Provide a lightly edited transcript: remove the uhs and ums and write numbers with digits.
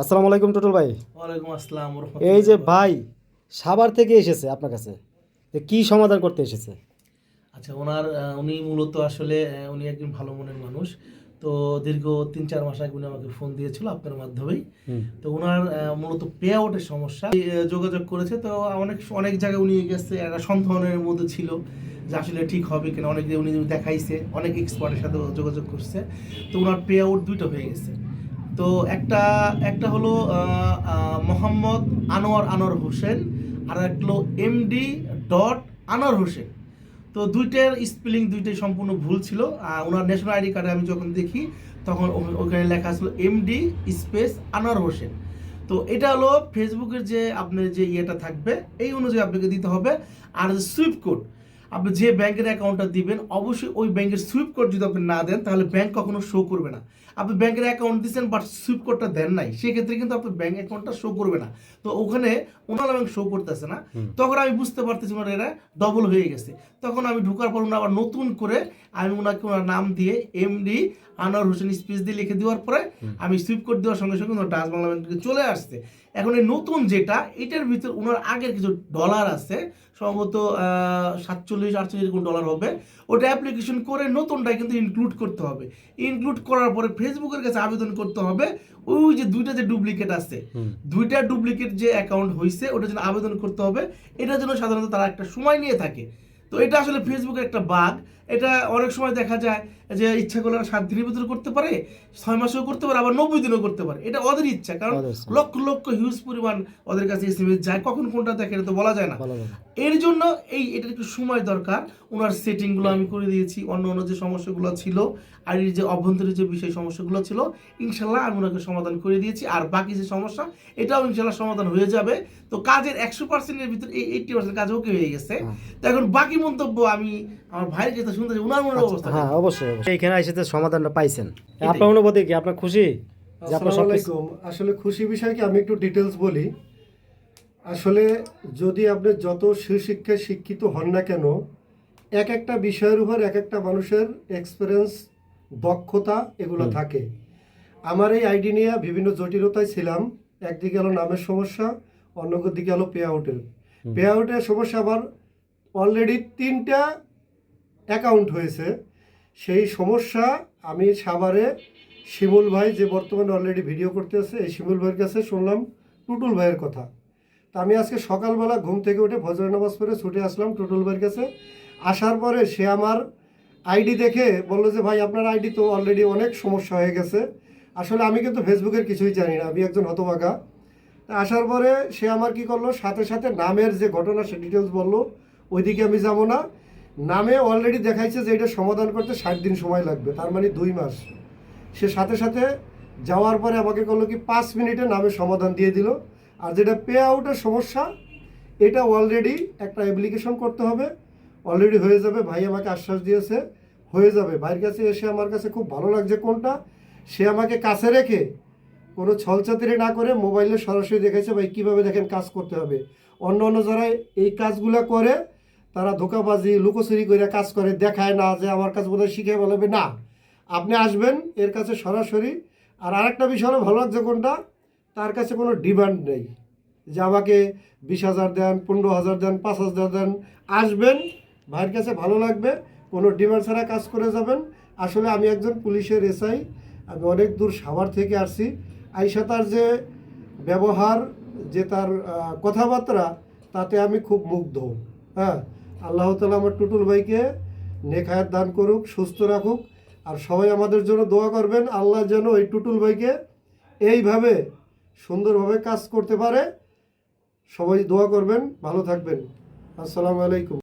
আসসালামু আলাইকুম টুটুল ভাই। ওয়ালাইকুম আসসালাম এই যে রহমতুল্লাহ। ভাই সাভার থেকে এসেছে আপনার কাছে, তো কি সমাধান করতে এসেছে? আচ্ছা, উনি মূলত আসলে উনি একজন ভালো মনের মানুষ। তো দীর্ঘ ৩-৪ মাস আগে উনি আমাকে ফোন দিয়েছিল আপনার মাধ্যমেই। হুম। তো ওনার মূলত পে আউটের সমস্যা যোগাযোগ করেছে। তো অনেক অনেক জায়গায় উনি গেছে, একটা সন্দেহের মধ্যে ছিল যে আসলে ঠিক হবে কিনা। অনেক উনি দেখাইছে, অনেক এক্সপার্টের সাথে যোগাযোগ করছে। তো ওনার পে আউট দুইটা হয়ে গেছে। তো একটা একটা হলো মোহাম্মদ আনোয়ার হোসেন, আর একটা হলো এমডি ডট আনোয়ার হোসেন। তো দুইটার স্পেলিং দুইটাই সম্পূর্ণ ভুল ছিল। ওনার ন্যাশনাল আইডি কার্ডে আমি যখন দেখি তখন ওখানে লেখা ছিল এমডি স্পেস আনোয়ার হোসেন। তো এটা হলো ফেসবুকের যে আপনার যে ইয়েটা থাকবে এই অনুযায়ী আপনাকে দিতে হবে। আর সুইফট কোড, আপনি যে ব্যাংকের অ্যাকাউন্টটা দিবেন অবশ্যই ওই ব্যাংকের সুইফট কোড যদি আপনি না দেন তাহলে ব্যাংক কখনো শো করবে না। আপনি ব্যাংকের অ্যাকাউন্ট দিচ্ছেন বাট সুইফট কোডটা দেন নাই, সেক্ষেত্রে কিন্তু আপনার ব্যাংক অ্যাকাউন্টটা শো করবে না। তো ওখানে ওনার ব্যাংক শো করতেছে না। তখন আমি বুঝতে পারতেছি ওনার এরা ডবল হয়ে গেছে। তখন আমি ঢোকার পর আবার নতুন করে আমি ওনাকে ওনার নাম দিয়ে এমডি আনোয়ার হোসেন স্পেস দিয়ে লিখে দেওয়ার পরে আমি সুইপ কোড দেওয়ার সঙ্গে সঙ্গে ওনার ডাচ বাংলা ব্যাংকে চলে আসছে। এখন এই নতুন যেটা এটার ভিতর ওনার আগের কিছু ডলার আছে, সম্ভবত 47-48 কোন ডলার হবে। ওটা অ্যাপ্লিকেশন করে নতুনটাই কিন্তু ইনক্লুড করতে হবে। ইনক্লুড করার পরে ফেসবুকের কাছে আবেদন করতে হবে। ওই যে দুইটা যে ডুপ্লিকেট আছে, দুইটা ডুপ্লিকেট যে অ্যাকাউন্ট হয়েছে ওটার জন্য আবেদন করতে হবে। এটার জন্য সাধারণত তারা একটা সময় নিয়ে থাকে। তো এটা আসলে ফেসবুকের একটা বাগ। এটা অনেক সময় দেখা যায় যে ইচ্ছা করলে 7 দিনের ভিতরে করতে পারে, 6 মাসেও করতে পারে, আবার 90 দিনও করতে পারে। এটা ওদের ইচ্ছা, কারণ লক্ষ লক্ষ হিউজ পরিমাণ ওদের কাছে এসএমএস যায়, কখন কোনটা দেখে এটা তো বলা যায় না। এর জন্য এটার একটু সময় দরকার। ওনার সেটিংগুলো আমি করে দিয়েছি, অন্য অন্য যে সমস্যাগুলো ছিল আর এই যে অভ্যন্তরীণ যে বিষয় সমস্যাগুলো ছিল ইনশাল্লাহ আমি ওনাকে সমাধান করে দিয়েছি। আর বাকি যে সমস্যা এটাও ইনশাল্লাহ সমাধান হয়ে যাবে। তো কাজের 100%-এর ভিতরে এই 80% কাজ ওকে হয়ে গেছে। তো এখন বাকি মন্তব্য আমি আমার ভাইয়ের কাছে শুনতে চাই, ওনার মনের অবস্থা। হ্যাঁ, অবশ্যই এইখানে এসে সমাধানটা পাইছেন, আপনার অনুভূতি কি? আপনার খুশি? আসসালামু আলাইকুম। আসলে খুশি বিষয় কি, আমি একটু ডিটেলস বলি। আসলে যদি আপনি যত সুশিক্ষায় শিক্ষিত হন না কেন, এক একটা বিষয়ের উপর এক একটা মানুষের এক্সপিরিয়েন্স, দক্ষতা এগুলো থাকে। আমার এই আইডি নিয়ে বিভিন্ন জটিলতায় ছিলাম। একদিকে হলো নামের সমস্যা, অন্যদিকে হলো পে আউটের সমস্যা। আমার অলরেডি 3টা অ্যাকাউন্ট হয়েছে। সেই সমস্যা আমি সাভারে শিমুল ভাই, যে বর্তমানে অলরেডি ভিডিও করতে আছে, এই শিমুল ভাইয়ের কাছে শুনলাম টুটুল ভাইয়ের কথা। তা আমি আজকে সকালবেলা ঘুম থেকে উঠে ফজর নামাজ পড়ে ছুটে আসলাম টুটুল ভাইয়ের কাছে। আসার পরে সে আমার আইডি দেখে বললো যে ভাই আপনার আইডি তো অলরেডি অনেক সমস্যা হয়ে গেছে। আসলে আমি কিন্তু ফেসবুকের কিছুই জানি না, আমি একজন হতভাগা। তা আসার পরে সে আমার কি করলো, সাথে সাথে নামের যে ঘটনা সে ডিটেলস বললো। ওইদিকে আমি যাবো না। নামে অলরেডি দেখাইছে যে এটা সমাধান করতে 60 দিন সময় লাগবে, তার মানে 2 মাস। সে সাথে সাথে যাওয়ার পরে আমাকে করলো কি 5 মিনিটে নামে সমাধান দিয়ে দিল। আর যেটা পে আউটের সমস্যা, এটা অলরেডি একটা অ্যাপ্লিকেশন করতে হবে, অলরেডি হয়ে যাবে। ভাই আমাকে আশ্বাস দিয়েছে হয়ে যাবে। ভাইয়ের কাছে এসে আমার কাছে খুব ভালো লাগছে কোনটা, সে আমাকে কাছে রেখে কোনো ছলচাতুরি না করে মোবাইলে সরাসরি দেখেছে ভাই কীভাবে দেখেন কাজ করতে হবে। অন্য অন্য যারা এই কাজগুলো করে তারা ধোকাবাজি লুকোচুরি করে কাজ করে, দেখায় না যে আমার কাছে বোধহয় শিখে বলবে না। আপনি আসবেন এর কাছে সরাসরি। আর আরেকটা বিষয় হলো ভালো লাগছে কোনটা, তার কাছে কোনো ডিমান্ড নেই যে আমাকে 20,000 দেন, 15,000 দেন, 5,000 দেন। আসবেন, ভাইয়ের কাছে ভালো লাগবে, কোনো ডিমান্ড ছাড়া কাজ করে যাবেন। আসলে আমি একজন পুলিশের এসআই, আমি অনেক দূর সাভার থেকে আসছি। আইসা তার যে ব্যবহার, যে তার কথাবার্তা, তাতে আমি খুব মুগ্ধ। হ্যাঁ, আল্লাহ তাআলা আমার টুটুল ভাইকে নেক হায়াত দান করুক, সুস্থ রাখুক। আর সবাই আমাদের জন্য দোয়া করবেন, আল্লাহ যেন এই টুটুল ভাইকে এইভাবে সুন্দরভাবে কাজ করতে পারে। সবাই দোয়া করবেন, ভালো থাকবেন। আসসালামু আলাইকুম।